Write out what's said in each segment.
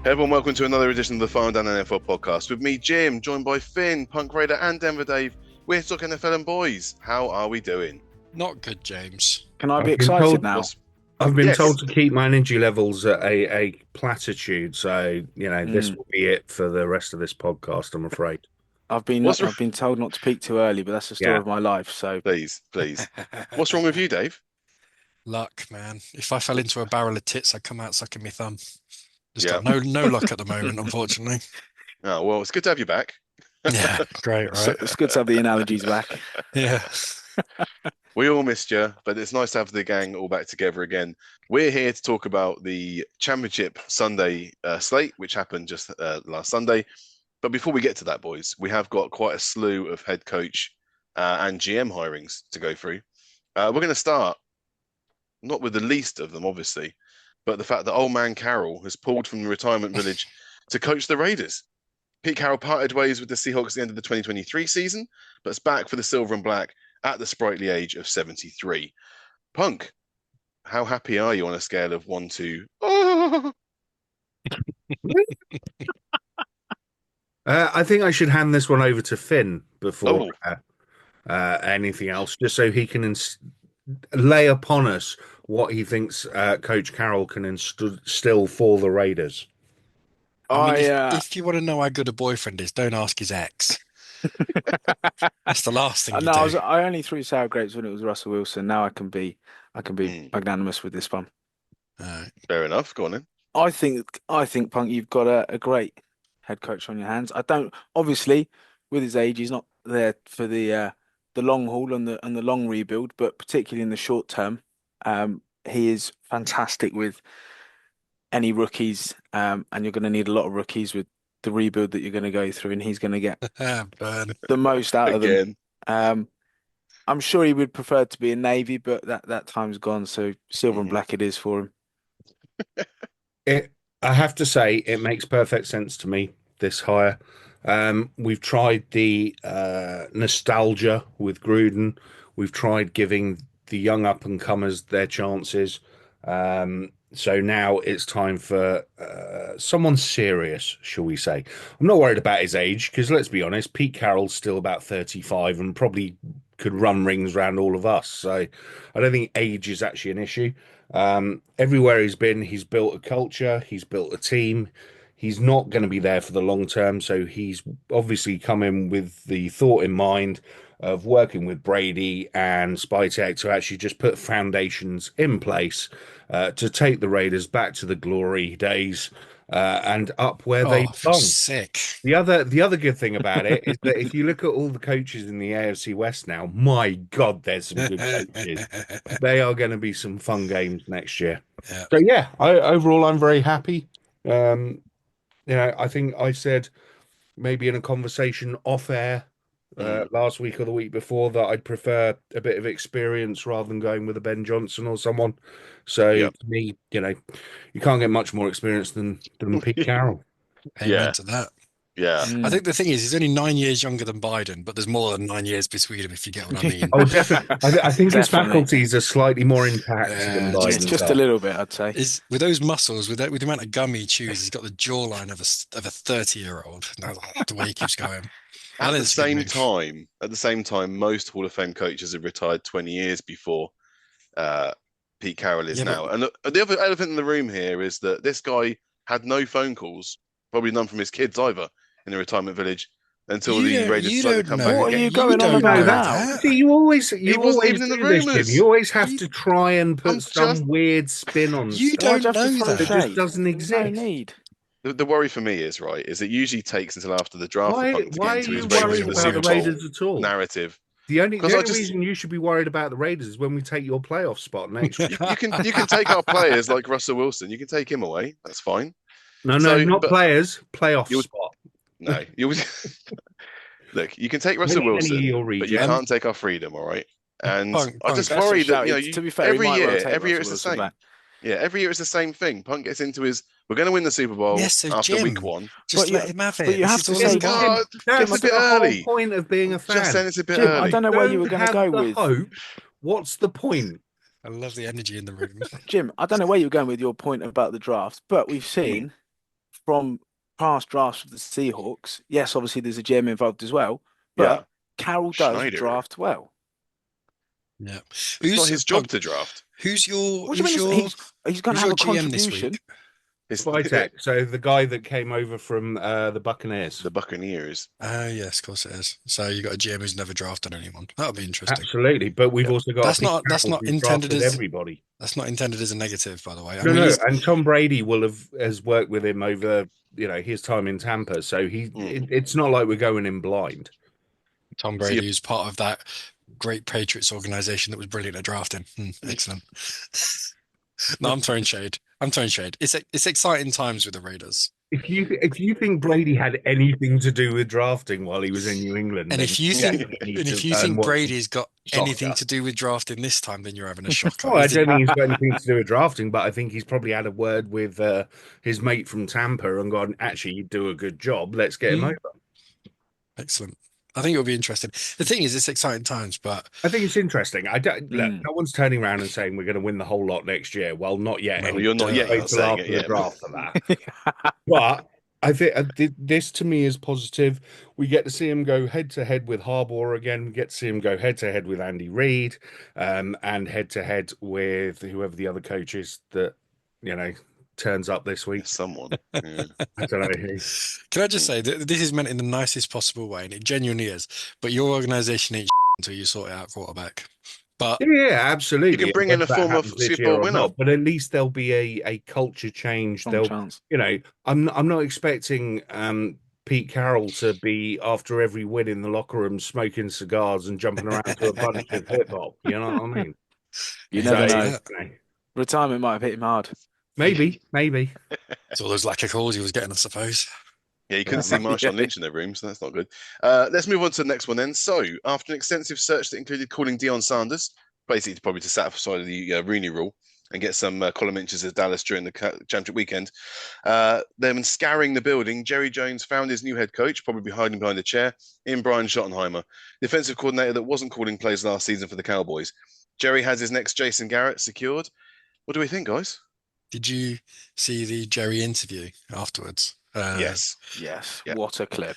Everyone, welcome to another edition of the Farm Down NFL podcast with me, Jim, joined by Finn, Punk Raider, and Denver Dave. We're talking NFL and boys. How are we doing? Not good, James. Can I be excited now? I've been Yes. told to keep my energy levels at a platitude, so this will be it for the rest of this podcast, I'm afraid. I've been told not to peak too early, but that's the story of my life. So Please. What's wrong with you, Dave? Luck, man. If I fell into a barrel of tits, I'd come out sucking my thumb. Yeah. Got no luck at the moment, unfortunately. Oh, well, it's good to have you back. Yeah, great, So right? it's good to have the analogies back. Yeah. We all missed you, but it's nice to have the gang all back together again. We're here to talk about the Championship Sunday slate, which happened just last Sunday. But before we get to that, boys, we have got quite a slew of head coach and GM hirings to go through. We're going to start not with the least of them, obviously, but the fact that old man Carroll has pulled from the retirement village to coach the Raiders. Pete Carroll parted ways with the Seahawks at the end of the 2023 season, but is back for the Silver and Black at the sprightly age of 73. Punk, how happy are you on a scale of 1 to... Oh! I think I should hand this one over to Finn before anything else, just so he can lay upon us what he thinks Coach Carroll can instill for the Raiders. I mean, if you want to know how good a boyfriend is, don't ask his ex. That's the last thing you do. I only threw sour grapes when it was Russell Wilson. Now I can be magnanimous with this one. Fair enough. Go on then. I think Punk, you've got a great head coach on your hands. Obviously with his age, he's not there for the long haul and the long rebuild, but particularly in the short term, he is fantastic with any rookies, and you're going to need a lot of rookies with the rebuild that you're going to go through, and he's going to get the most out of them. I'm sure he would prefer to be in Navy, but that time's gone, so Silver and Black it is for him. I have to say, it makes perfect sense to me, this hire. We've tried the nostalgia with Gruden. We've tried giving the young up-and-comers their chances. So now it's time for someone serious, shall we say. I'm not worried about his age, because let's be honest, Pete Carroll's still about 35 and probably could run rings around all of us. So I don't think age is actually an issue. Everywhere he's been, he's built a culture, he's built a team. He's not going to be there for the long term, so he's obviously come in with the thought in mind of working with Brady and Spytek to actually just put foundations in place to take the Raiders back to the glory days and up where they belong. Sick. The other good thing about it is that if you look at all the coaches in the AFC West now, my God, there's some good coaches. They are going to be some fun games next year. Yeah. So yeah, overall I'm very happy. I think I said maybe in a conversation off air last week or the week before that I'd prefer a bit of experience rather than going with a Ben Johnson or someone. So to me, you can't get much more experience than Pete Carroll. Amen to that. Yeah. I think the thing is, he's only 9 years younger than Biden, but there's more than 9 years between them, if you get what I mean. Oh, definitely. I think his faculties are slightly more intact than Biden. Just a little bit, I'd say. With those muscles, with the amount of gum he chews, he's got the jawline of a 30-year-old. The way he keeps going. At the same time, most Hall of Fame coaches have retired 20 years before Pete Carroll is now. And the other elephant in the room here is that this guy had no phone calls, probably none from his kids either, in the retirement village until the Raiders decided to come back. What are you going on about now? See, you always do this, Jim. You always have to try and put some weird spin on You stuff don't know that. that just doesn't exist. No need. The worry for me is it usually takes until after the draft Why to get are into you his worried Raiders about the Raiders at all? narrative. The only reason you should be worried about the Raiders is when we take your playoff spot next year. You can take our players like Russell Wilson. You can take him away. That's fine. Not players. Playoff spot. No, look. You can take Russell Wilson, but you can't take our freedom. All right. And I just worry that to be fair, every year it's the same. Back. Yeah, every year it's the same thing. Punk gets into we're going to win the Super Bowl after week one. Just let him have it. But you have to say, that's a bit early. The whole point of being a fan. Just saying it's a bit Jim, early. I don't know where you were going to go with. Hope. What's the point? I love the energy in the room. Jim, I don't know where you're going with your point about the draft, but we've seen from past drafts of the Seahawks, yes, obviously there's a GM involved as well, but Yeah. Carroll does Schneider. draft well. Yeah. It's not his job to draft. Who's your? What do you mean? He's going to have a contribution. It's Vitek, so the guy that came over from the Buccaneers. The Buccaneers. Yes, of course it is. So you got a GM who's never drafted anyone. That'll be interesting. Absolutely, but we've also got that's not intended as everybody. That's not intended as a negative, by the way. No. And Tom Brady has worked with him over his time in Tampa, so it's not like we're going in blind. Tom Brady is part of that great Patriots organization that was brilliant at drafting. Excellent. No, I'm throwing shade. It's exciting times with the Raiders. If you think Brady had anything to do with drafting while he was in New England, and if you think Brady's got anything to do with drafting this time, then you're having a shock. Well, I don't think he's got anything to do with drafting, but I think he's probably had a word with his mate from Tampa and gone, actually, you do a good job. Let's get him over. Excellent. I think it'll be interesting. The thing is, it's exciting times, but I think it's interesting. Look, no one's turning around and saying we're going to win the whole lot next year. Well, not yet. Well, you're not yet. Wait till after the draft for that. But I think this to me is positive. We get to see him go head to head with Harbaugh again. We get to see him go head to head with Andy Reid, and head to head with whoever the other coach is that turns up this week. Someone. Yeah. I don't know who. Can I just say that this is meant in the nicest possible way, and it genuinely is. But your organization ain't until you sort it out quarterback. But yeah, absolutely. You can bring in a former Super Bowl winner, but at least there'll be a culture change. I'm not expecting Pete Carroll to be after every win in the locker room smoking cigars and jumping around to a bunch of hip hop. You know what I mean? You never know. Retirement might have hit him hard. Maybe. It's all those lacquer calls he was getting, I suppose. Yeah, you couldn't see Marshawn Lynch in the room, so that's not good. Let's move on to the next one then. So, after an extensive search that included calling Deion Sanders, basically probably to satisfy the Rooney rule and get some column inches of Dallas during the championship weekend, then scouring the building, Jerry Jones found his new head coach, probably hiding behind a chair, in Brian Schottenheimer, defensive coordinator that wasn't calling plays last season for the Cowboys. Jerry has his next Jason Garrett secured. What do we think, guys? Did you see the Jerry interview afterwards? Yes. What a clip!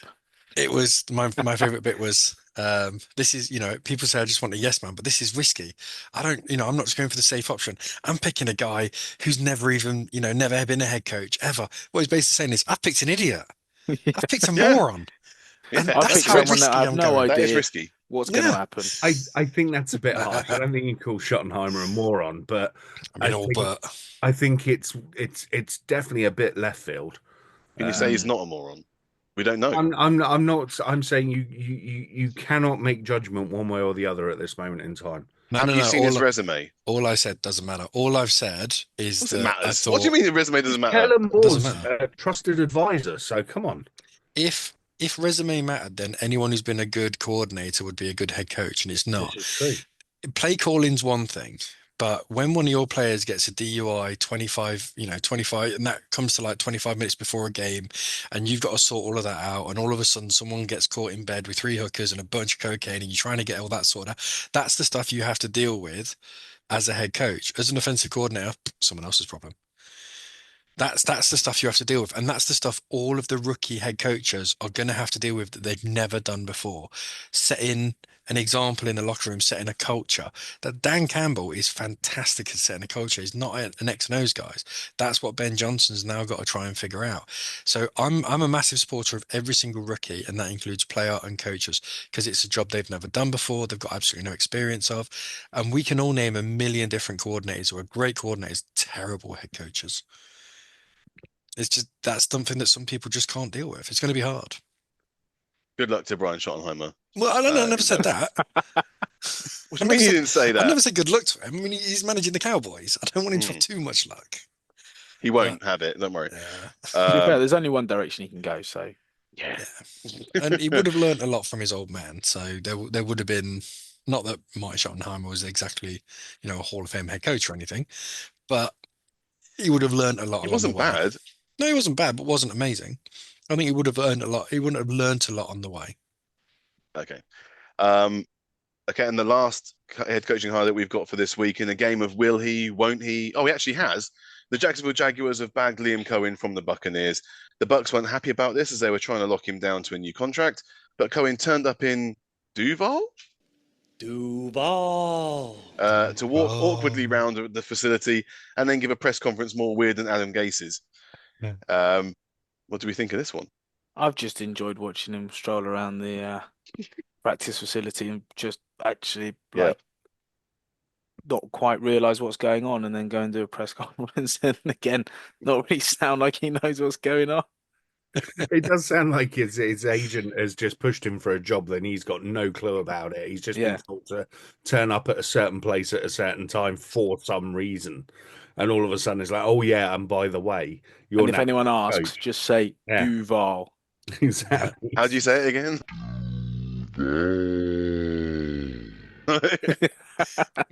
It was my favorite bit was this is people say I just want a yes man, but this is risky. I'm not just going for the safe option. I'm picking a guy who's never even never been a head coach ever. What he's basically saying is I've picked an idiot. I've picked a moron. And that's how risky I have no idea. That is risky. What's going to happen? I think that's a bit harsh. I don't think you call Schottenheimer a moron, but I think it's definitely a bit left field. Can you say he's not a moron? We don't know. I'm not. I'm saying you cannot make judgment one way or the other at this moment in time. Have you seen his resume? All I said doesn't matter. All I've said is that matters. What do you mean the resume doesn't matter? Kellen Moore's a trusted advisor, so come on. If resume mattered, then anyone who's been a good coordinator would be a good head coach, and it's not. This is true. Play calling's one thing. But when one of your players gets a DUI 25, and that comes to like 25 minutes before a game, and you've got to sort all of that out, and all of a sudden someone gets caught in bed with 3 hookers and a bunch of cocaine, and you're trying to get all that sorted out, that's the stuff you have to deal with as a head coach. As an offensive coordinator, someone else's problem. That's the stuff you have to deal with, and that's the stuff all of the rookie head coaches are going to have to deal with that they've never done before. Setting an example in the locker room, setting a culture. That Dan Campbell is fantastic at setting a culture. He's not an X and O's guys. That's what Ben Johnson's now got to try and figure out. So I'm a massive supporter of every single rookie, and that includes player and coaches, because it's a job they've never done before. They've got absolutely no experience of, and we can all name a million different coordinators who are great coordinators, terrible head coaches. It's just that's something that some people just can't deal with. It's going to be hard. Good luck to Brian Schottenheimer. Well, I don't know. I never said that. What do you mean you didn't say that? I never said good luck to him. I mean, he's managing the Cowboys. I don't want him to have too much luck. He won't have it. Don't worry. Yeah. There's only one direction he can go. So yeah. And he would have learned a lot from his old man. So there would have been, not that Mike Schottenheimer was exactly a Hall of Fame head coach or anything, but he would have learned a lot. He wasn't bad. No, he wasn't bad, but wasn't amazing. I think he would have earned a lot. He wouldn't have learned a lot on the way. Okay. Okay, and the last head coaching hire that we've got for this week in a game of will he, won't he? Oh, he actually has. The Jacksonville Jaguars have bagged Liam Cohen from the Buccaneers. The Bucks weren't happy about this as they were trying to lock him down to a new contract, but Cohen turned up in Duval Duval. to walk awkwardly Oh. round the facility and then give a press conference more weird than Adam Gase's. Yeah. What do we think of this one? I've just enjoyed watching him stroll around the practice facility and just actually Yeah. not quite realize what's going on and then go and do a press conference and again not really sound like he knows what's going on. It does sound like his agent has just pushed him for a job, then he's got no clue about it. He's just been Yeah. told to turn up at a certain place at a certain time for some reason. And all of a sudden it's like, oh yeah, and by the way, you're And if now anyone asks, coach. just say Yeah. Duval. Exactly. How do you say it again?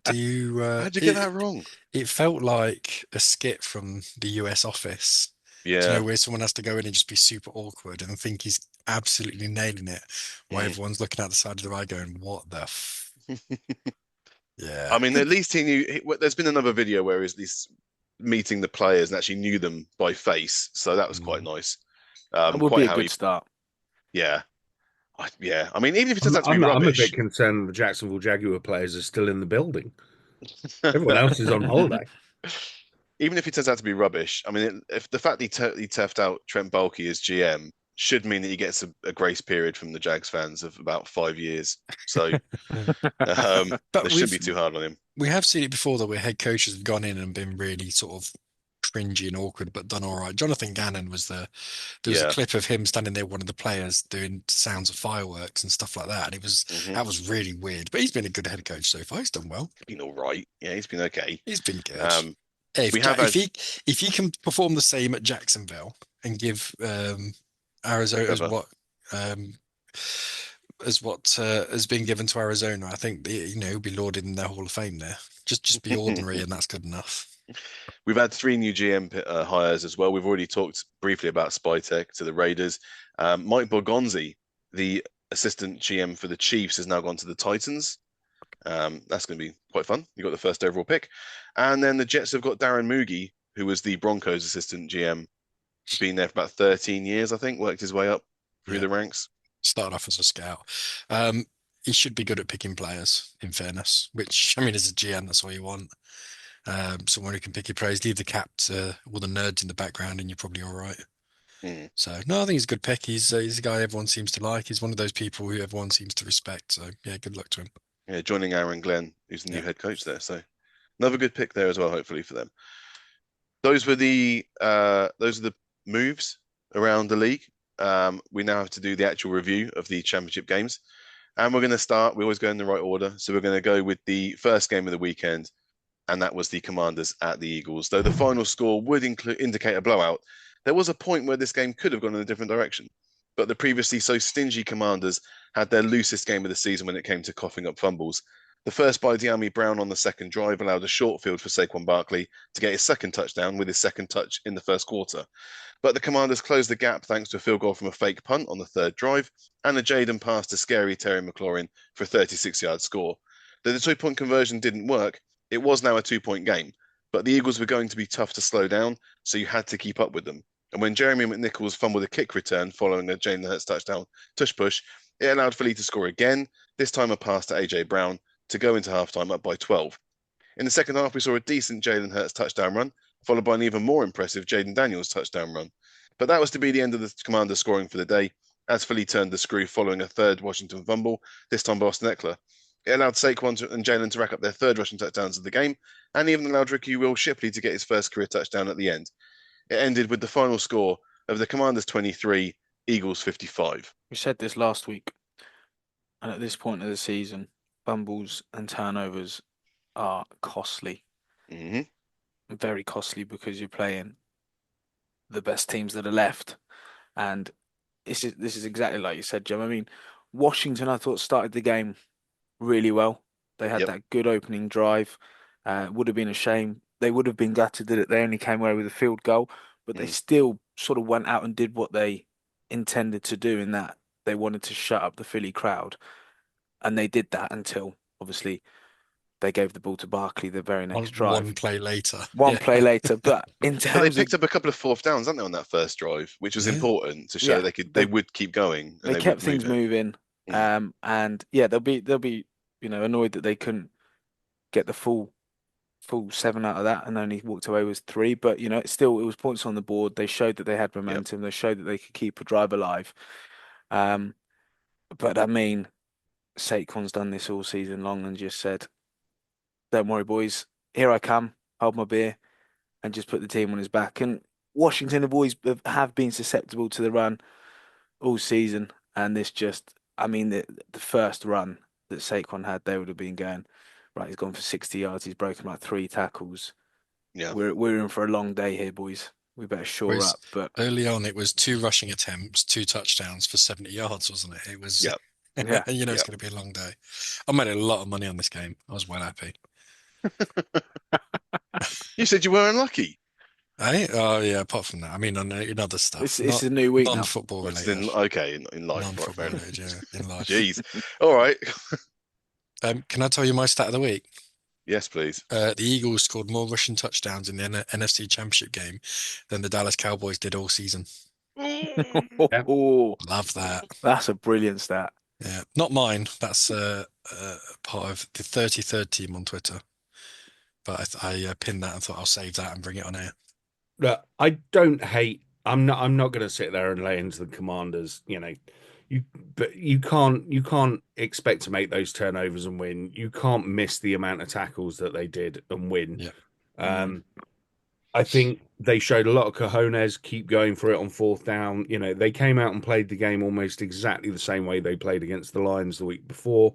Do you? How'd you get that wrong? It felt like a skit from the US Office. Do you Yeah. know, where someone has to go in and just be super awkward and think he's absolutely nailing it, while Mm. everyone's looking out the side of their eye going, "What the?" Yeah. I mean, at least he knew. There's been another video where he's at least meeting the players and actually knew them by face, so that was quite nice. That would Quite be a how good he, start. yeah, yeah. I mean, even if it turns out to be I'm a rubbish, bit concerned the Jacksonville Jaguar players are still in the building. Everyone else is on holiday. even if it turns out to be rubbish, I mean, if the fact he turfed out Trent Baalke as GM should mean that he gets a grace period from the Jags fans of about 5 years. So But this shouldn't be too hard on him. we have seen it before, though, where head coaches have gone in and been really sort of cringy and awkward, but done all right. Jonathan Gannon was there was Yeah. a clip of him standing there, one of the players doing sounds of fireworks and stuff like that, and it was Mhm. that was really weird. But he's been a good head coach so far. He's done well. He's been all right. Yeah, he's been okay. He's been good. We have If he can perform the same at Jacksonville and give Arizona Trevor. as what has been given to Arizona, I think he'll be lauded in their Hall of Fame there. Just be ordinary, and that's good enough. We've had 3 new GM hires as well. We've already talked briefly about Spytek to the Raiders. Mike Borgonzi, the assistant GM for the Chiefs, has now gone to the Titans. That's going to be quite fun. You got the first overall pick. And then the Jets have got Darren Moogie, who was the Broncos assistant GM. He's been there for about 13 years, I think, worked his way up through Yeah. the ranks. Started off as a scout. He should be good at picking players, in fairness, which, I mean, as a GM, that's all you want. Someone who can pick your players, leave the cap to all the nerds in the background, and you're probably all right. Mm. So, no, I think he's a good pick. He's a guy everyone seems to like. He's one of those people who everyone seems to respect. So, yeah, good luck to him. Yeah, joining Aaron Glenn, who's the new Yeah. head coach there. So another good pick there as well, hopefully for them. Those are the moves around the league. We now have to do the actual review of the championship games. And we're going to start, we always go in the right order. So we're going to go with the first game of the weekend, and that was the Commanders at the Eagles. Though the final score would indicate a blowout, there was a point where this game could have gone in a different direction. But the previously so stingy Commanders had their loosest game of the season when it came to coughing up fumbles. The first by De'Ami Brown on the second drive allowed a short field for Saquon Barkley to get his second touchdown with his second touch in the first quarter. But the Commanders closed the gap thanks to a field goal from a fake punt on the third drive and a Jaden pass to scary Terry McLaurin for a 36-yard score. Though the 2-point conversion didn't work, it was now a 2-point game. But the Eagles were going to be tough to slow down, so you had to keep up with them. And when Jeremy McNichols fumbled a kick return following a Jalen Hurts touchdown tush push, it allowed Philly to score again, this time a pass to A.J. Brown to go into halftime up by 12. In the second half, we saw a decent Jalen Hurts touchdown run, followed by an even more impressive Jaden Daniels touchdown run. But that was to be the end of the Commanders scoring for the day, as Philly turned the screw following a third Washington fumble, this time by Austin Eckler. It allowed Saquon and Jalen to rack up their third rushing touchdowns of the game, and even allowed Ricky Will Shipley to get his first career touchdown at the end. It ended with the final score of the Commanders 23, Eagles 55. We said this last week, and at this point of the season, fumbles and turnovers are costly, Mm-hmm. very costly, because you're playing the best teams that are left. And this is exactly like you said, Jim. I mean, Washington, I thought, started the game really well. They had Yep. that good opening drive. Would have been a shame. They would have been gutted that they only came away with a field goal, but they still sort of went out and did what they intended to do, in that they wanted to shut up the Philly crowd. And they did that until, obviously, they gave the ball to Barkley the very next One drive. play later. One Yeah. play later. But in But they terms of picked up a couple of fourth downs, didn't they, on that first drive, which was Yeah. important to show Yeah, they would keep going and they they kept would things move it. moving. And yeah, they'll be annoyed that they couldn't get the full 7 out of that and only walked away with 3. But it was points on the board. They showed that they had momentum. They showed that they could keep a drive alive. But I mean, Saquon's done this all season long and just said, "Don't worry, boys. Here I come. Hold my beer," and just put the team on his back. And Washington have been susceptible to the run all season, and I mean, the first run that Saquon had, they would have been going, right, he's gone for 60 yards, he's broken like 3 tackles. Yeah. We're in for a long day here, boys. We better shore Whereas up. But early on, it was 2 rushing attempts, 2 touchdowns for 70 yards, wasn't it? It was, Yeah. Yeah. It's going to be a long day. I made a lot of money on this game. I was well happy. You said you were unlucky. Oh yeah. Apart from that, I mean, in other stuff, it's a new week now. non-football Which is related. in life, right? Non-football Fair enough. related, yeah, in life. Jeez. All right. Can I tell you my stat of the week? Yes, please. The Eagles scored more rushing touchdowns in the NFC Championship game than the Dallas Cowboys did all season. Oh, Love that. that's a brilliant stat. Yeah, not mine. That's part of the 33rd team on Twitter. But I pinned that and thought I'll save that and bring it on air. Look, I don't hate. I'm not going to sit there and lay into the Commanders. But you can't expect to make those turnovers and win. You can't miss the amount of tackles that they did and win. Yeah. I think they showed a lot of cojones, keep going for it on 4th down. They came out and played the game almost exactly the same way they played against the Lions the week before.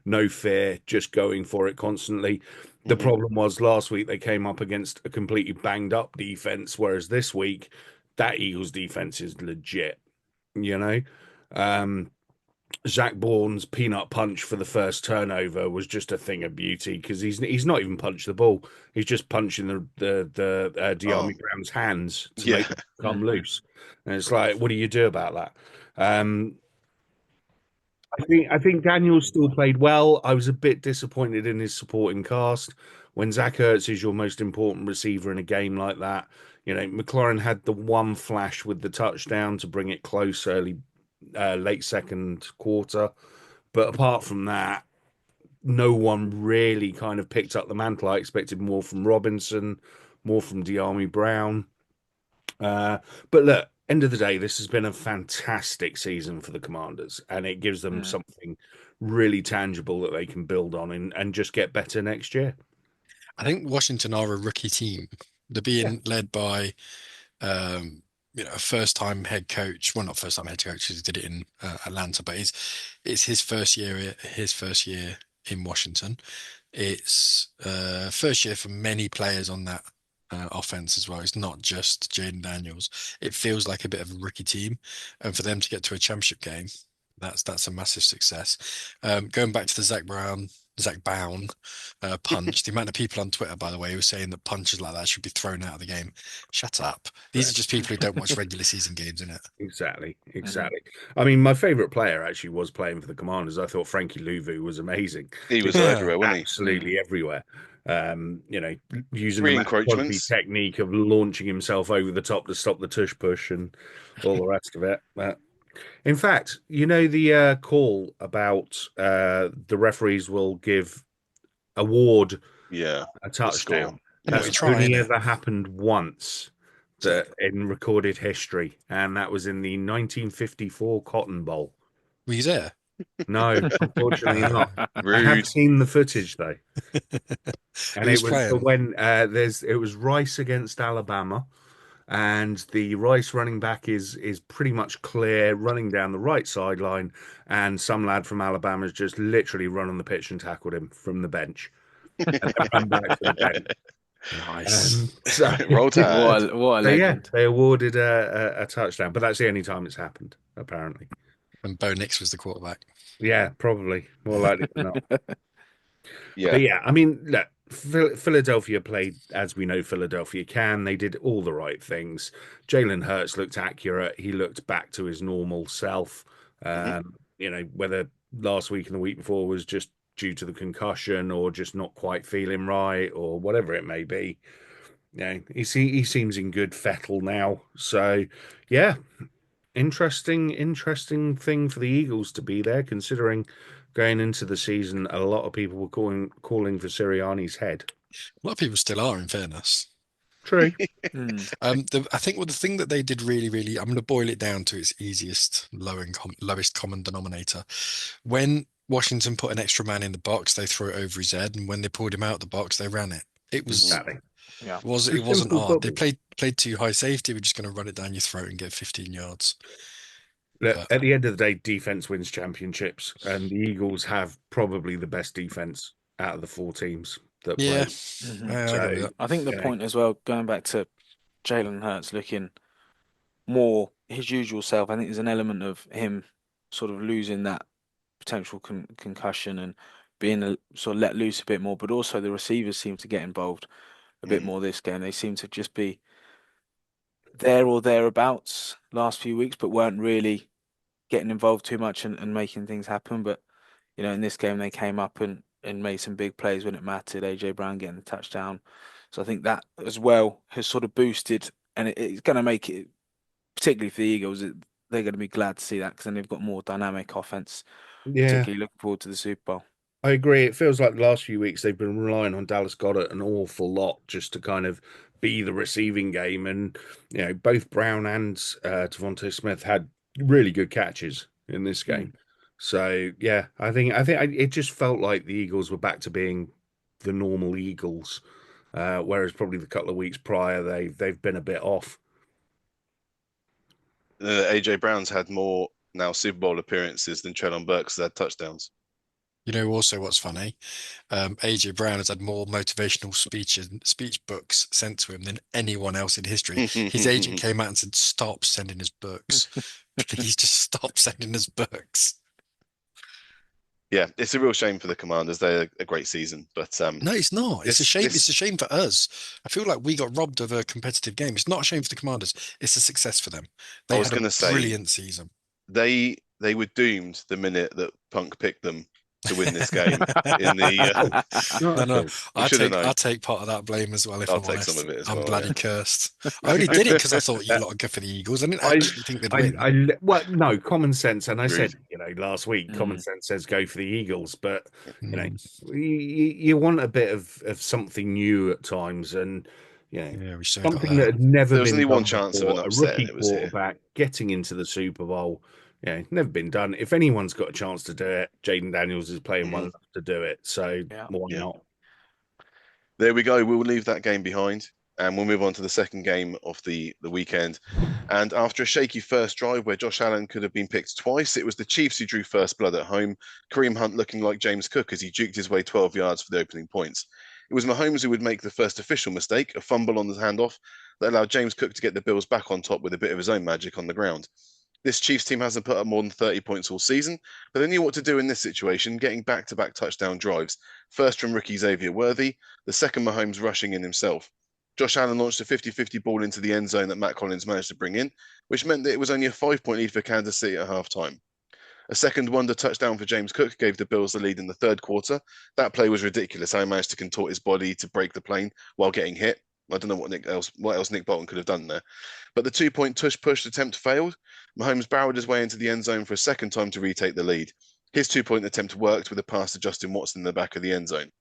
No fear, just going for it constantly. The problem was last week they came up against a completely banged up defense, whereas this week that Eagles defense is legit. Zach Bourne's peanut punch for the first turnover was just a thing of beauty because he's not even punched the ball. He's just punching the De'Ami Brown's hands to make it come loose. And it's like, what do you do about that? I think Daniel still played well. I was a bit disappointed in his supporting cast. When Zach Ertz is your most important receiver in a game like that, McLaurin had the one flash with the touchdown to bring it close late second quarter. But apart from that, no one really kind of picked up the mantle. I expected more from Robinson, more from De'Ami Brown. But look, end of the day, this has been a fantastic season for the Commanders, and it gives them something really tangible that they can build on and just get better next year. I think Washington are a rookie team. They're being led by a first-time head coach. Well, not first-time head coach, because he did it in Atlanta, but it's his first year in Washington. It's first year for many players on that offense as well. It's not just Jaden Daniels. It feels like a bit of a rookie team, and for them to get to a championship game, that's a massive success. Going back to the Zach Bown punch. The amount of people on Twitter, by the way, who were saying that punches like that should be thrown out of the game. Shut up. These are just people who don't watch regular season games, isn't it? Exactly. I mean, my favorite player actually was playing for the Commanders. I thought Frankie Louvu was amazing. He was everywhere, wasn't he? Absolutely everywhere. Using Three the encroachments technique of launching himself over the top to stop the tush push and all the rest of it. In fact, the call about the referees will give award a touchdown. That's only ever happened once in recorded history, and that was in the 1954 Cotton Bowl. Were you there? No, unfortunately not. Rude. I have seen the footage though, and it was playing? when it was Rice against Alabama. And the Rice running back is pretty much clear, running down the right sideline, and some lad from Alabama has just literally run on the pitch and tackled him from the bench. And then run back to the bench. Nice. Roll Tide. What a legend. They awarded a touchdown, but that's the only time it's happened, apparently. And Bo Nix was the quarterback. Yeah, probably. More likely than not. Yeah. But yeah, I mean, look, Philadelphia played as we know Philadelphia can. They did all the right things. Jalen Hurts looked accurate. He looked back to his normal self. Whether last week and the week before was just due to the concussion or just not quite feeling right or whatever it may be. Yeah, he seems in good fettle now. So, yeah, interesting thing for the Eagles to be there, considering going into the season, a lot of people were calling for Sirianni's head. A lot of people still are, in fairness. True. I think the thing that they did really, really, I'm going to boil it down to its easiest, lowest common denominator. When Washington put an extra man in the box, they threw it over his head, and when they pulled him out of the box, they ran it. It was Exactly. Yeah. it wasn't Simple hard. They football. played too high safety. We're just going to run it down your throat and get 15 yards. At the end of the day, defense wins championships, and the Eagles have probably the best defense out of the 4 teams that Yeah, play. I agree with that. I think the point as well, going back to Jalen Hurts looking more his usual self, I think there's an element of him sort of losing that potential concussion and being sort of let loose a bit more, but also the receivers seem to get involved a bit more this game. They seem to just be there or thereabouts last few weeks, but weren't really getting involved too much and making things happen. But in this game they came up and made some big plays when it mattered. AJ Brown getting the touchdown, so I think that as well has sort of boosted, and it's going to make it, particularly for the Eagles, they're going to be glad to see that because then they've got more dynamic offense. Yeah, Particularly looking forward to the Super Bowl. I agree. It feels like the last few weeks they've been relying on Dallas Goedert an awful lot just to kind of be the receiving game. And, both Brown and Devontae Smith had really good catches in this game. So, yeah, I think it just felt like the Eagles were back to being the normal Eagles, whereas probably the couple of weeks prior they've been a bit off. AJ Brown's had more now Super Bowl appearances than Treylon Burks has had touchdowns. Also what's funny, AJ Brown has had more motivational speech books sent to him than anyone else in history. His agent came out and said, "Stop sending us books. Please just stop sending us books." Yeah, it's a real shame for the Commanders. They're a great season, but no, it's not. It's a shame. It's a shame for us. I feel like we got robbed of a competitive game. It's not a shame for the Commanders. It's a success for them. They had a brilliant season. They were doomed the minute that Punk picked them to win this game. In the no, I'll take part of that blame as well. If I'll I'm take honest. some of it as I'm well. bloody cursed. I only did it because I thought you lot would go for the Eagles. I didn't actually think they'd win. Well, no, common sense, and I said, last week, common sense says go for the Eagles, but you want a bit of something new at times, and something that had never there was been only one before, chance of an upset. A rookie quarterback getting into the Super Bowl. Yeah, never been done. If anyone's got a chance to do it, Jaden Daniels is playing well enough to do it. So why not? There we go. We'll leave that game behind and we'll move on to the second game of the weekend. And after a shaky first drive where Josh Allen could have been picked twice, it was the Chiefs who drew first blood at home. Kareem Hunt looking like James Cook as he juked his way 12 yards for the opening points. It was Mahomes who would make the first official mistake, a fumble on the handoff that allowed James Cook to get the Bills back on top with a bit of his own magic on the ground. This Chiefs team hasn't put up more than 30 points all season, but they knew what to do in this situation, getting back-to-back touchdown drives. First from rookie Xavier Worthy, the second Mahomes rushing in himself. Josh Allen launched a 50-50 ball into the end zone that Matt Collins managed to bring in, which meant that it was only a 5-point lead for Kansas City at halftime. A second wonder touchdown for James Cook gave the Bills the lead in the third quarter. That play was ridiculous. How he managed to contort his body to break the plane while getting hit. I don't know what else Nick Bolton could have done there. But the 2-point tush-push attempt failed. Mahomes barreled his way into the end zone for a second time to retake the lead. His 2-point attempt worked with a pass to Justin Watson in the back of the end zone.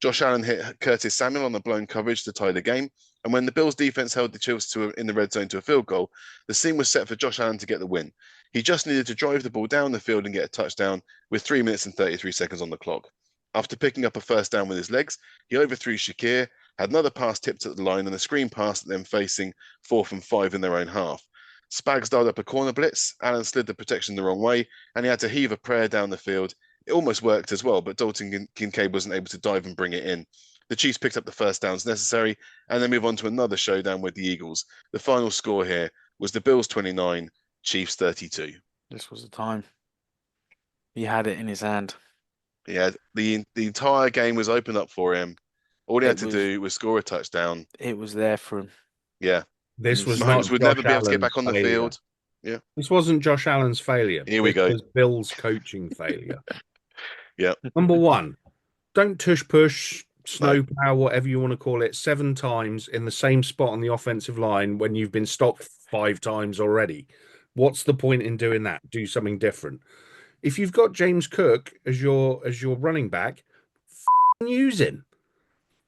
Josh Allen hit Curtis Samuel on the blown coverage to tie the game. And when the Bills defense held the Chiefs in the red zone to a field goal, the scene was set for Josh Allen to get the win. He just needed to drive the ball down the field and get a touchdown with 3 minutes and 33 seconds on the clock. After picking up a first down with his legs, he overthrew Shakir, had another pass tipped at the line and a screen pass at them facing 4th and 5 in their own half. Spags dialed up a corner blitz, Allen slid the protection the wrong way, and he had to heave a prayer down the field. It almost worked as well, but Dalton Kincaid wasn't able to dive and bring it in. The Chiefs picked up the first downs necessary, and then move on to another showdown with the Eagles. The final score here was the Bills 29, Chiefs 32. This was the time. He had it in his hand. Yeah, the entire game was opened up for him. All he had to do was score a touchdown. It was there for him. Yeah. This was Mahomes would never be able to get back on the field. Yeah. This wasn't Josh Allen's failure. Here we go. It was Bill's coaching failure. Number one, don't tush push, snowplow, whatever you want to call it, 7 times in the same spot on the offensive line when you've been stopped 5 times already. What's the point in doing that? Do something different. If you've got James Cook as your running back, use him.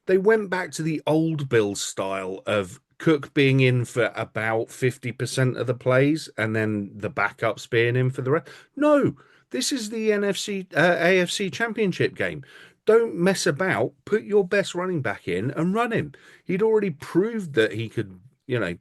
They went back to the old Bills style of Cook being in for about 50% of the plays and then the backups being in for the rest. No, this is the AFC Championship game. Don't mess about. Put your best running back in and run him. He'd already proved that he could,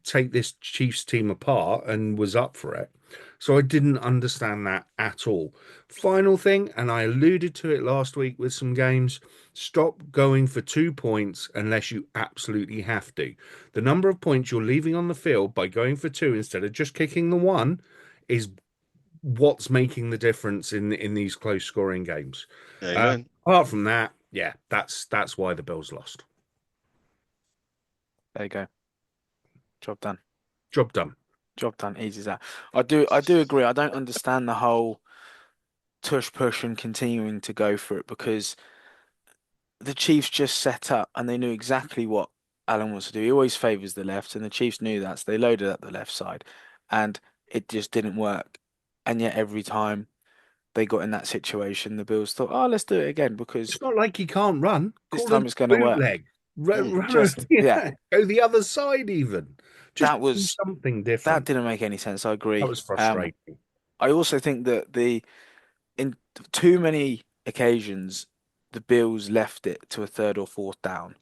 take this Chiefs team apart and was up for it. So I didn't understand that at all. Final thing, and I alluded to it last week with some games, stop going for 2 points unless you absolutely have to. The number of points you're leaving on the field by going for 2 instead of just kicking the 1 is what's making the difference in these close scoring games. Apart from that, yeah, that's why the Bills lost. There you go. Job done. Job done. Job done. Easy as that. I do agree. I don't understand the whole tush push and continuing to go for it, because the Chiefs just set up and they knew exactly what Allen wants to do. He always favors the left, and the Chiefs knew that, so they loaded up the left side, and it just didn't work. And yet every time they got in that situation, the Bills thought, "Oh, let's do it again," because it's not like he can't run. This time it's going to work. Go the other side even. Just that was something different. That didn't make any sense. I agree. That was frustrating. I also think that in too many occasions, the Bills left it to a 3rd or 4th down,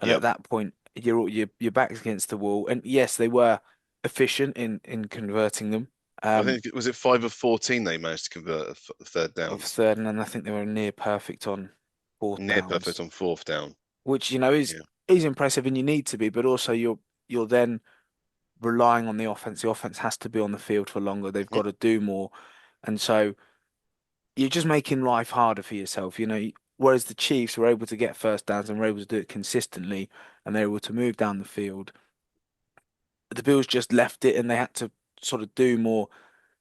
and at that point, your back's against the wall. And yes, they were efficient in converting them. I think was it 5 of 14 they managed to convert a 3rd down. Of 3rd, and then I think they were near perfect on 4th. Near perfect on 4th down, which is impressive, and you need to be, but also you're then relying on the offense. The offense has to be on the field for longer. They've got to do more, and so you're just making life harder for yourself. Whereas the Chiefs were able to get 1st downs and were able to do it consistently, and they were able to move down the field. The Bills just left it, and they had to sort of do more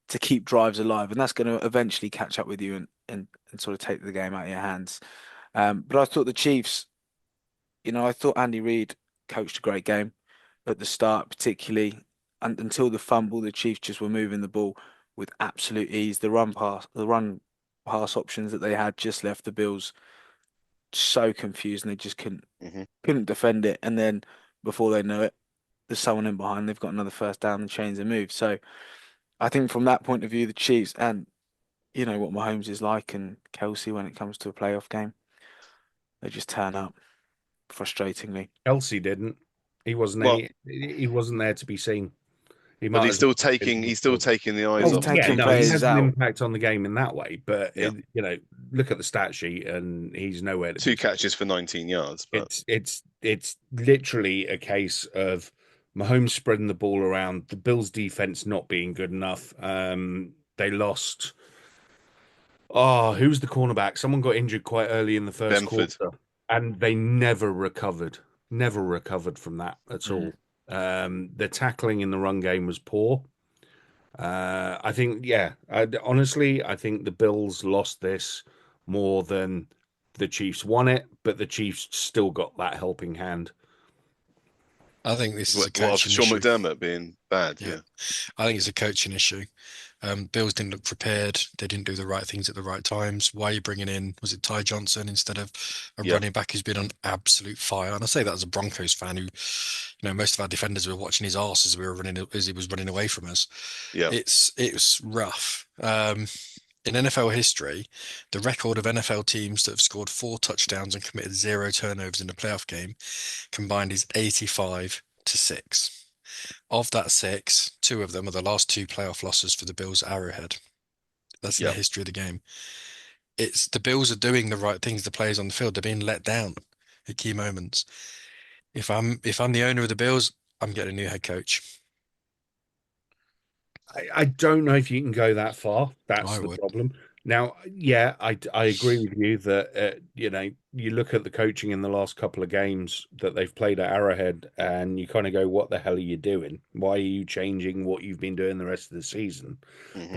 to keep drives alive, and that's going to eventually catch up with you and sort of take the game out of your hands. But I thought the Chiefs, I thought Andy Reid coached a great game at the start, particularly, and until the fumble, the Chiefs just were moving the ball with absolute ease. The run pass options that they had just left the Bills so confused, and they just couldn't defend it. And then before they know it, there's someone in behind. They've got another 1st down and change the move. So I think from that point of view, the Chiefs, and what Mahomes is like, and Kelsey when it comes to a playoff game, they just turn up frustratingly. Kelsey didn't. He wasn't. He wasn't there to be seen. But he's still taking the eyes off. He has an impact on the game in that way. But look at the stat sheet, and he's nowhere. 2 catches for 19 yards. But it's literally a case of Mahomes spreading the ball around, the Bills' defense not being good enough. They lost. Oh, who's the cornerback? Someone got injured quite early in the first quarter, and they never recovered. Never recovered from that at all. The tackling in the run game was poor. I think, honestly, I think the Bills lost this more than the Chiefs won it, but the Chiefs still got that helping hand. I think this is a coaching issue. Sean McDermott being bad, yeah. I think it's a coaching issue. Bills didn't look prepared. They didn't do the right things at the right times. Why are you bringing in, was it Ty Johnson instead of a running back who's been on absolute fire? And I say that as a Broncos fan who, most of our defenders were watching his arse as he was running away from us. Yeah, it's rough. In NFL history, the record of NFL teams that have scored 4 touchdowns and committed 0 turnovers in a playoff game combined is 85-6. Of that 6, 2 of them are the last 2 playoff losses for the Bills at Arrowhead. That's in the history of the game. It's the Bills are doing the right things. The players on the field, they're being let down at key moments. If I'm the owner of the Bills, I'm getting a new head coach. I don't know if you can go that far. That's the problem. Now, I agree with you that, you look at the coaching in the last couple of games that they've played at Arrowhead and you kind of go, what the hell are you doing? Why are you changing what you've been doing the rest of the season?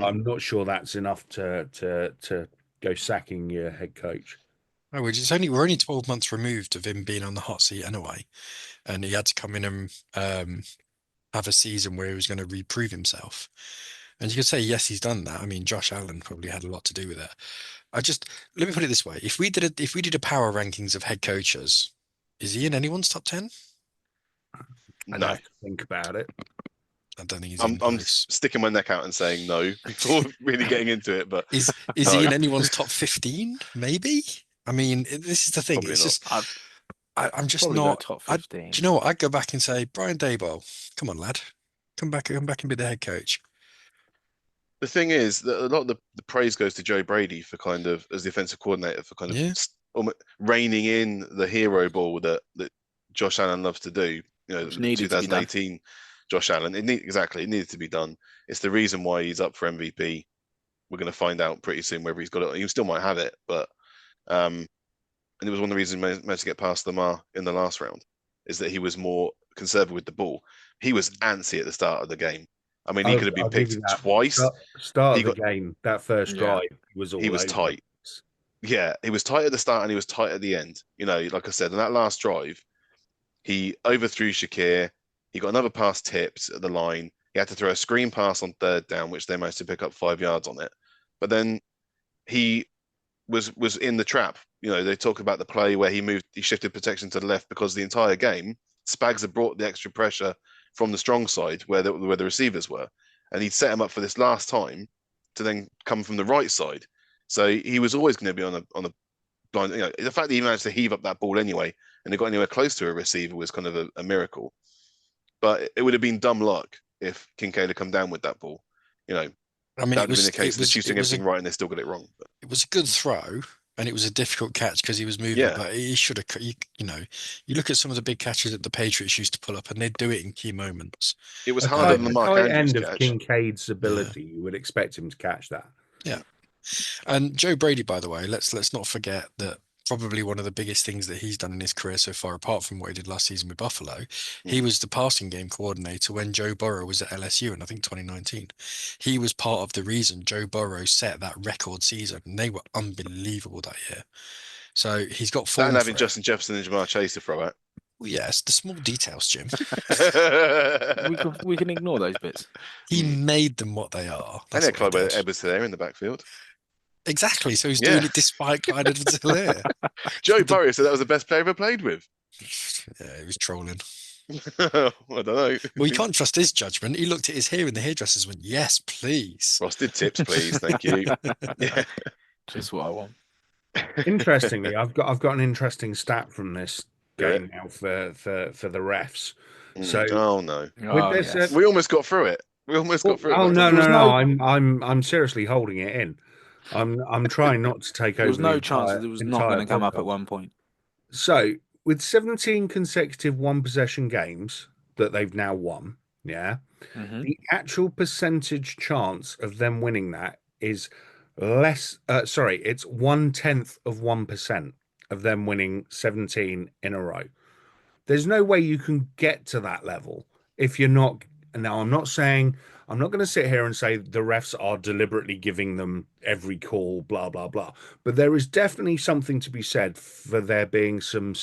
I'm not sure that's enough to go sacking your head coach. Oh, we're only 12 months removed of him being on the hot seat anyway, and he had to come in and have a season where he was going to reprove himself. And you could say yes, he's done that. I mean, Josh Allen probably had a lot to do with it. Let me put it this way: if we did a power rankings of head coaches, is he in anyone's top 10? I'd No. have to think about it. I don't think he's I'm even close. sticking my neck out and saying no before really getting into it. But Is No. he in anyone's top 15? Maybe. I mean, this is the thing. Probably It's not. just I'm just Probably go not. top Do 15. you know what? I'd go back and say, Brian Daboll, come on, lad, come back and be the head coach. the thing is that a lot of the praise goes to Joe Brady for kind of as the offensive coordinator for kind of Yeah. reining in the hero ball that Josh Allen loves to do. You know, Which needed to be done. 2018 Josh Allen. It needed to be done. It's the reason why he's up for MVP. We're going to find out pretty soon whether he's got it. He still might have it, but and it was one of the reasons he managed to get past Lamar in the last round, is that he was more conservative with the ball. He was antsy at the start of the game. I mean, he could have been I'll give picked you that. twice. Start He of the game, that first Yeah. drive was all He was over. tight. Yeah, he was tight at the start and he was tight at the end. You know, like I said, in that last drive, he overthrew Shakir. He got another pass tipped at the line. He had to throw a screen pass on third down, which they managed to pick up 5 yards on it. But then he was in the trap. You know, they talk about the play where he shifted protection to the left because the entire game, Spags had brought the extra pressure from the strong side where the receivers were. And he'd set him up for this last time to then come from the right side. So he was always going to be on a blind. You know, the fact that he managed to heave up that ball anyway and it got anywhere close to a receiver was kind of a miracle. But it would have been dumb luck if Kincaid had come down with that ball. You know, I mean, that would have been the case. The Chiefs doing everything right and they still got it wrong. But it was a good throw, and it was a difficult catch because he was moving. Yeah. But he should have. You know, you look at some of the big catches that the Patriots used to pull up, and they'd do it in key moments. it was A harder than tight- the a Mark tight Andrews end of catch. Kincaid's ability, you would expect him to catch that. And Joe Brady, by the way, let's not forget that probably one of the biggest things that he's done in his career so far, apart from what he did last season with Buffalo, he was the passing game coordinator when Joe Burrow was at LSU in, I think, 2019. He was part of the reason Joe Burrow set that record season, and they were unbelievable that year. So he's got That form and having for it. Justin Jefferson and Jamar Chase to throw at. Well, yes, the small details, Jim. We can ignore those bits. He made them what they are. And That's yeah, what he Clyde did. Edwards there in the backfield. Exactly. So he's Yeah. doing it despite Clyde Edwards-Helaire. Joe Burrow said that was the best player ever played with. Yeah, he was trolling. I don't know. Well, you can't trust his judgment. He looked at his hair and the hairdressers went, "Yes, please." Frosted tips, please. Thank you. Yeah. Just what I want. Interestingly, I've got an interesting stat from this Yeah. game now for the refs. Mm. So- Oh no, Oh, this, yes. we almost got through it. We almost got through it. Oh last no, time. no, was no! I'm seriously holding it in. I'm trying not to take There over. was no the chance entire- that it was not going to entire come up at podcast. one point. So, with 17 consecutive one possession games that they've now won, yeah, Mhm. the actual percentage chance of them winning that is less. Sorry, it's 0.1% of them winning 17 in a row. There's no way you can get to that level if you're not. Now, I'm not going to sit here and say the refs are deliberately giving them every call, blah, blah, blah. But there is definitely something to be said for there being some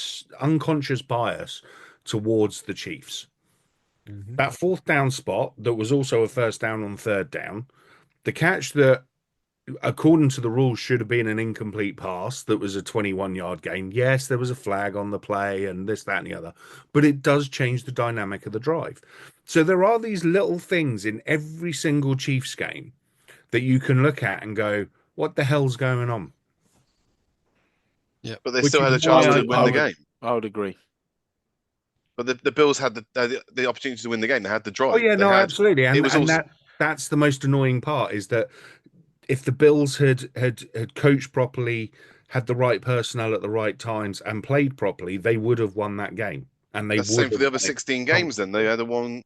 unconscious bias towards the Chiefs. That fourth down spot that was also a first down on third down, the catch that, according to the rules, should have been an incomplete pass that was a 21-yard gain. Yes, there was a flag on the play and this, that, and the other, but it does change the dynamic of the drive. So there are these little things in every single Chiefs game that you can look at and go, what the hell's going on? But they Which still had a is chance why to I win the would- game. I would agree. But the Bills had the opportunity to win the game. They had the drive. Oh, yeah, They no, had- absolutely. And, it was and also- that's the most annoying part is that if the Bills had coached properly, had the right personnel at the right times, and played properly, they would have won that game. And they That's the would same for have the other won it 16 games. Then they had a one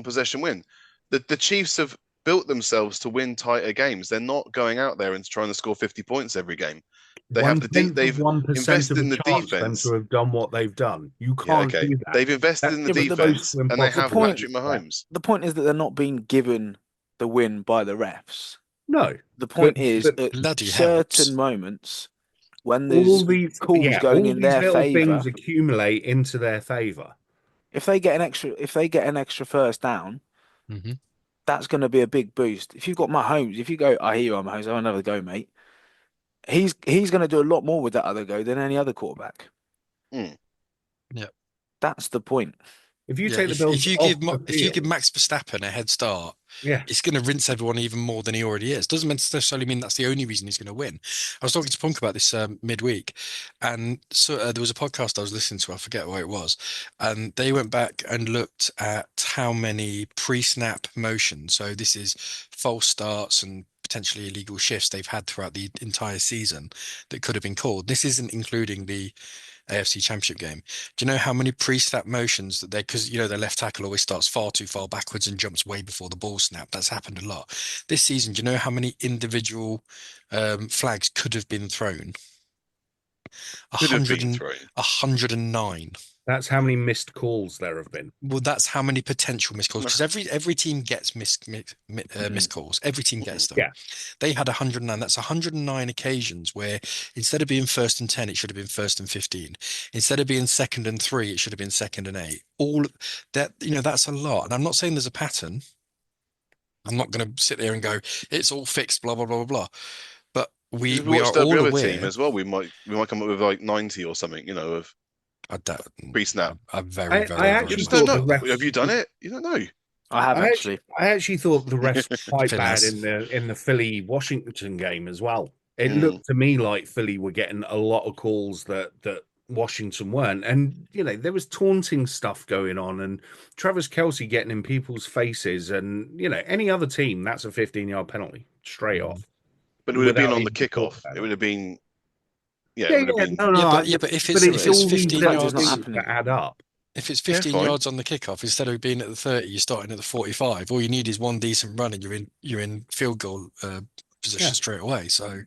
possession win. The Chiefs have built themselves to win tighter games. They're not going out there and trying to score 50 points every game. They have the they've 1% invested of in a the chance for them defense. to have done what they've done. You Yeah, can't okay. do that. They've invested in the Yeah, but the defense, most and they have impossible Patrick point- Mahomes. The point is that they're not being given the win by the refs. No. The point But- is, but at Bloody certain helps. moments, when all there's these, calls going all in these their little favour, things accumulate into their favour. if they get an extra first down, Hmm. that's going to be a big boost. If you've got Mahomes, if you go, I hear you, Mahomes, have another go, mate. He's going to do a lot more with that other go than any other quarterback. Mm. That's the point. If you Yeah, take the Bills if you off give the if you give field, Max Verstappen a head start, yeah, it's going to rinse everyone even more than he already is. Doesn't necessarily mean that's the only reason he's going to win. I was talking to Punk about this midweek, and so there was a podcast I was listening to. I forget what it was, and they went back and looked at how many pre-snap motions. So this is false starts and potentially illegal shifts they've had throughout the entire season that could have been called. This isn't including the AFC Championship game. Do you know how many pre-snap motions that because their left tackle always starts far too far backwards and jumps way before the ball snap? That's happened a lot this season. Do you know how many individual flags could have been thrown? Could have been 109. that's how many missed calls there have been. Well, that's how many potential missed calls because every team gets missed calls. Every team gets them. Yeah. They had 109. That's 109 occasions where instead of being 1st and 10, it should have been 1st and 15. Instead of being 2nd and 3, it should have been 2nd and 8. All that, that's a lot. And I'm not saying there's a pattern. I'm not going to sit there and go, it's all fixed, blah, blah, blah, blah, blah. But we are watched the all other aware. team as well. We might come up with like 90 or something, of pre-snap. I'm very, very. I You actually just very don't thought know. the ref- Have you done it? You don't know. I have actually. I actually thought the refs were quite bad Finesse. in the Philly Washington game as well. It Mm. looked to me like Philly were getting a lot of calls that Washington weren't, and there was taunting stuff going on, and Travis Kelce getting in people's faces, and any other team that's a 15-yard penalty straight off. But it would have been Without on the even talking kickoff. about It would have been. Yeah, Yeah, it would have been. no, Yeah, but if but it's all these 15 little yards- things happening. that add up. If it's Yeah, 15 fine. yards on the kickoff, instead of being at the 30, you're starting at the 45. All you need is one decent run, and you're in field goal position Yeah. straight away. So,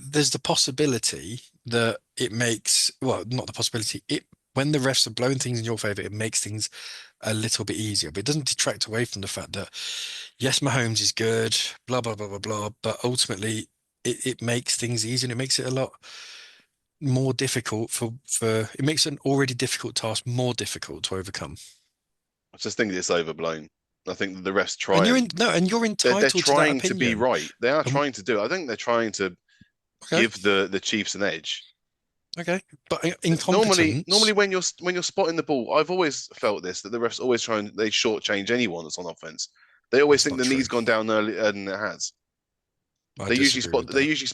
there's the possibility that it makes not the possibility. When the refs are blowing things in your favor, it makes things a little bit easier. But it doesn't detract away from the fact that yes, Mahomes is good, blah blah blah blah blah. But ultimately, it makes things easier, and it makes it a lot more difficult for it makes an already difficult task more difficult to overcome. I just think it's overblown. I think that the refs try. And you're they're entitled trying to that to be opinion. right. They are Um, trying to do it. I think they're trying to Okay, give the Chiefs an edge. okay, but incompetence. Normally when you're spotting the ball, I've always felt this that the refs always they shortchange anyone that's on offense. They always That's think not the knee's true. gone down earlier than it has. I They usually disagree spot. with They that. usually.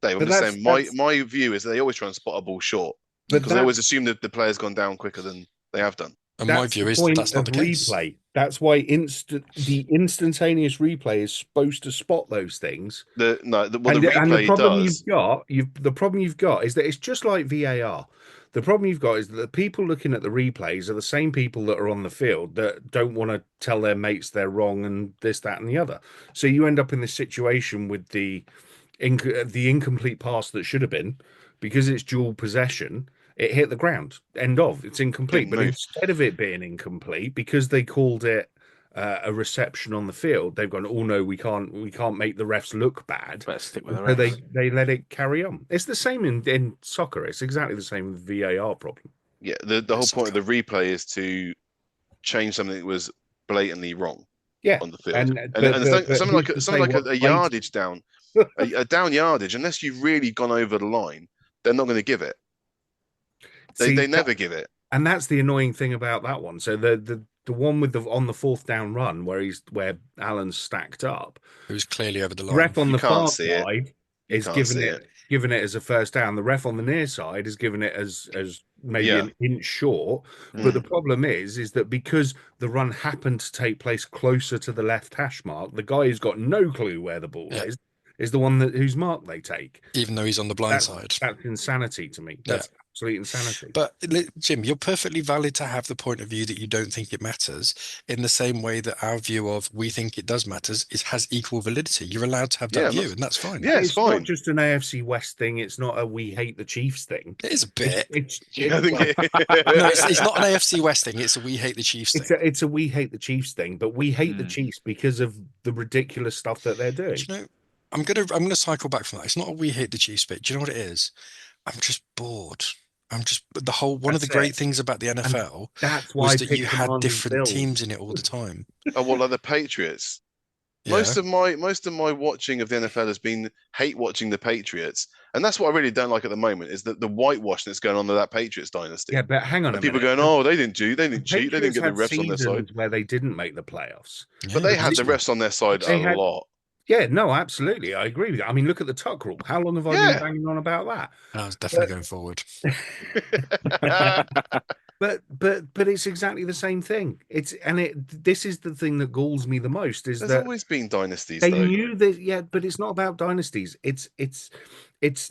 Dave, I'm But just that's- saying. that's- My view is that they always try and spot a ball short But because they always assume that the player's gone down quicker than they have done. And my That's view the is point that's not the of case. replay. That's why the instantaneous replay is supposed to spot those things. The And replay the problem does. the problem you've got is that it's just like VAR. The problem you've got is that the people looking at the replays are the same people that are on the field that don't want to tell their mates they're wrong and this, that, and the other. So you end up in this situation with the incomplete pass that should have been, because it's dual possession. It hit the ground. End of. It's incomplete. Didn't But move. instead of it being incomplete, because they called it a reception on the field, they've gone, oh no, we can't make the refs look bad. Better stick with the So refs. they let it carry on. It's the same in soccer. It's exactly the same with VAR problem. Yeah, the whole point of the replay is to change something that was blatantly wrong Yeah, on the field, and something like what's a yardage down, a down yardage. Unless you've really gone over the line, they're not going to give it. They never give it. And that's the annoying thing about that one. So the one with on the 4th down run where Allen's stacked up, It was clearly over the line. ref on You the can't far see it. side You is can't giving see it as a first down. The ref on the near side is giving it as maybe Yeah. an inch short. But the problem is that because the run happened to take place closer to the left hash mark, the guy who's got no clue where the ball is the one whose mark they take. Even though he's on the blind side. That's insanity to me. That's absolute insanity. But Jim, you're perfectly valid to have the point of view that you don't think it matters, in the same way that our view of we think it does matters has equal validity. You're allowed to have that view, and that's fine. Yeah, it's not fine. just an AFC West thing. It's not a we hate the Chiefs thing. It is a bit. I think No, it's not an AFC West thing. It's a we hate the Chiefs thing. It's a we hate the Chiefs thing, but we hate the Chiefs because of the ridiculous stuff that they're doing. Do you know, I'm gonna cycle back from that. It's not a we hate the Chiefs bit. Do you know what it is? I'm just bored. One of the great things about the NFL that's why was that you had different teams in it all the time. Oh, well, like the Patriots. Yeah. Most of my watching of the NFL has been hate watching the Patriots, and that's what I really don't like at the moment is that the whitewash that's going on to that Patriots dynasty. Yeah, but hang on and a people minute. going, oh, they didn't cheat, they didn't get the refs on their side. Where they didn't make the playoffs, but they had the refs on their side a lot. Yeah, no, absolutely, I agree with you. I mean, look at the tuck rule. How long have I been banging on about that? I was definitely going forward. But it's exactly the same thing. This is the thing that galls me the most is There's that always been dynasties. They knew that, but it's not about dynasties. It's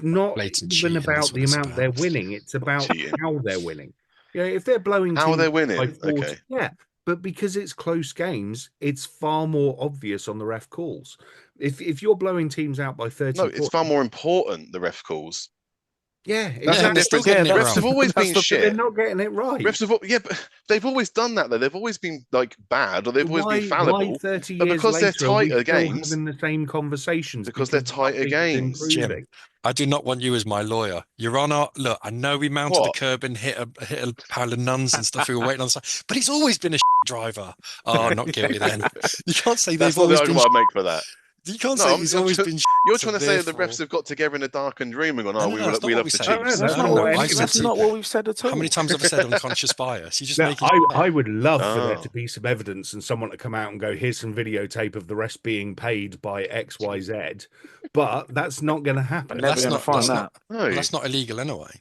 not even about the amount they're winning. It's about how they're winning. Yeah, if they're blowing how they're winning, by 40, okay. Yeah, but because it's close games, it's far more obvious on the ref calls. If you're blowing teams out by 30, no, it's far more important the ref calls. Yeah, exactly. Refs have always been shit. They're not getting it right. Refs have, but they've always done that though. They've always been like bad, or they've always been fallible. Why 30 but years because later, they're tighter games, having the same conversations because they're tighter games. Jim, I do not want you as my lawyer. Your Honour, look, I know we mounted the curb and hit a pile of nuns and stuff who were waiting on the side, but he's always been a driver. Oh, not guilty then. You can't say they've always been. That's not the argument I make for that. You can't say he's always been. You're trying to say the refs have got together in a darkened room and gone, "Oh, we love the Chiefs." That's not what we've said at all. How many times have I said unconscious bias? You just I would love for there to be some evidence and someone to come out and go, "Here's some videotape of the refs being paid by X, Y, Z," but that's not going to happen. That's not illegal anyway.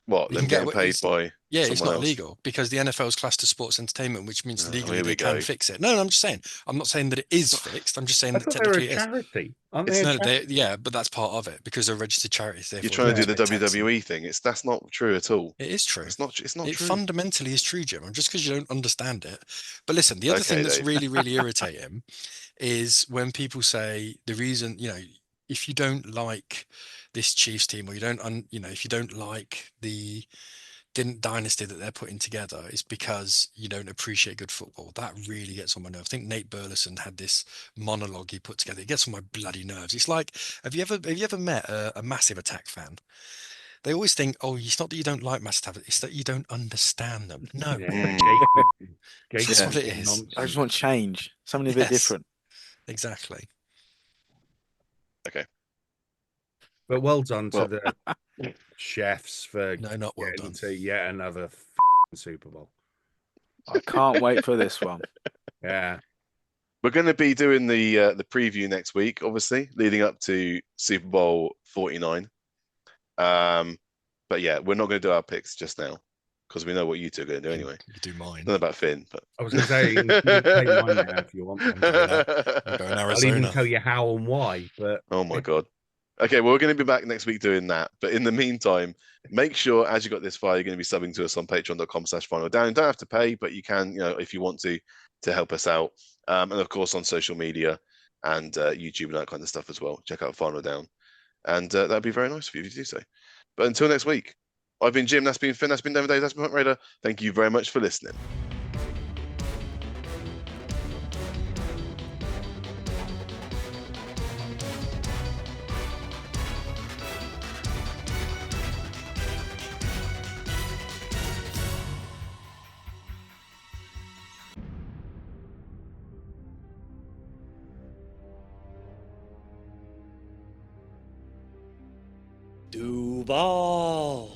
What? Them getting paid by? Yeah, it's not illegal because the NFL is classed as sports entertainment, which means legally they can fix it. No, I'm just saying. I'm not saying that it is fixed. I'm just saying that technically it is. Charity, aren't they? Yeah, but that's part of it because they're registered charities. You're trying to do the WWE thing. That's not true at all. It is true. It's not true. It fundamentally is true, Jim. Just because you don't understand it. But listen, the other thing that's really, really irritating is when people say the reason, if you don't like this Chiefs team or you don't, if you don't like the dynasty that they're putting together, it's because you don't appreciate good football. That really gets on my nerves. I think Nate Burleson had this monologue he put together. It gets on my bloody nerves. It's like, have you ever met a Massive Attack fan? They always think, oh, it's not that you don't like Massive Attack, it's that you don't understand them. No, that's what it is. I just want change, something a bit different. Exactly. Okay. But well done to the chefs for not well done to yet another Super Bowl. I can't wait for this one. Yeah. We're going to be doing the preview next week, obviously, leading up to Super Bowl 49. But yeah, we're not going to do our picks just now because we know what you two are going to do anyway. You do mine. Not about Finn, but I was going to say you can take mine now if you want. I'm going Arizona. I'll even tell you how and why. But oh my god. Okay, well, we're going to be back next week doing that. But in the meantime, make sure as you got this far, you're going to be subbing to us on patreon.com/finaldown. You don't have to pay, but you can, if you want to help us out. And of course on social media and YouTube and that kind of stuff as well. Check out Final Down. And that'd be very nice of you to do so. But until next week, I've been Jim, that's been Finn, that's been David, that's been Hunt Raider. Thank you very much for listening. Duval.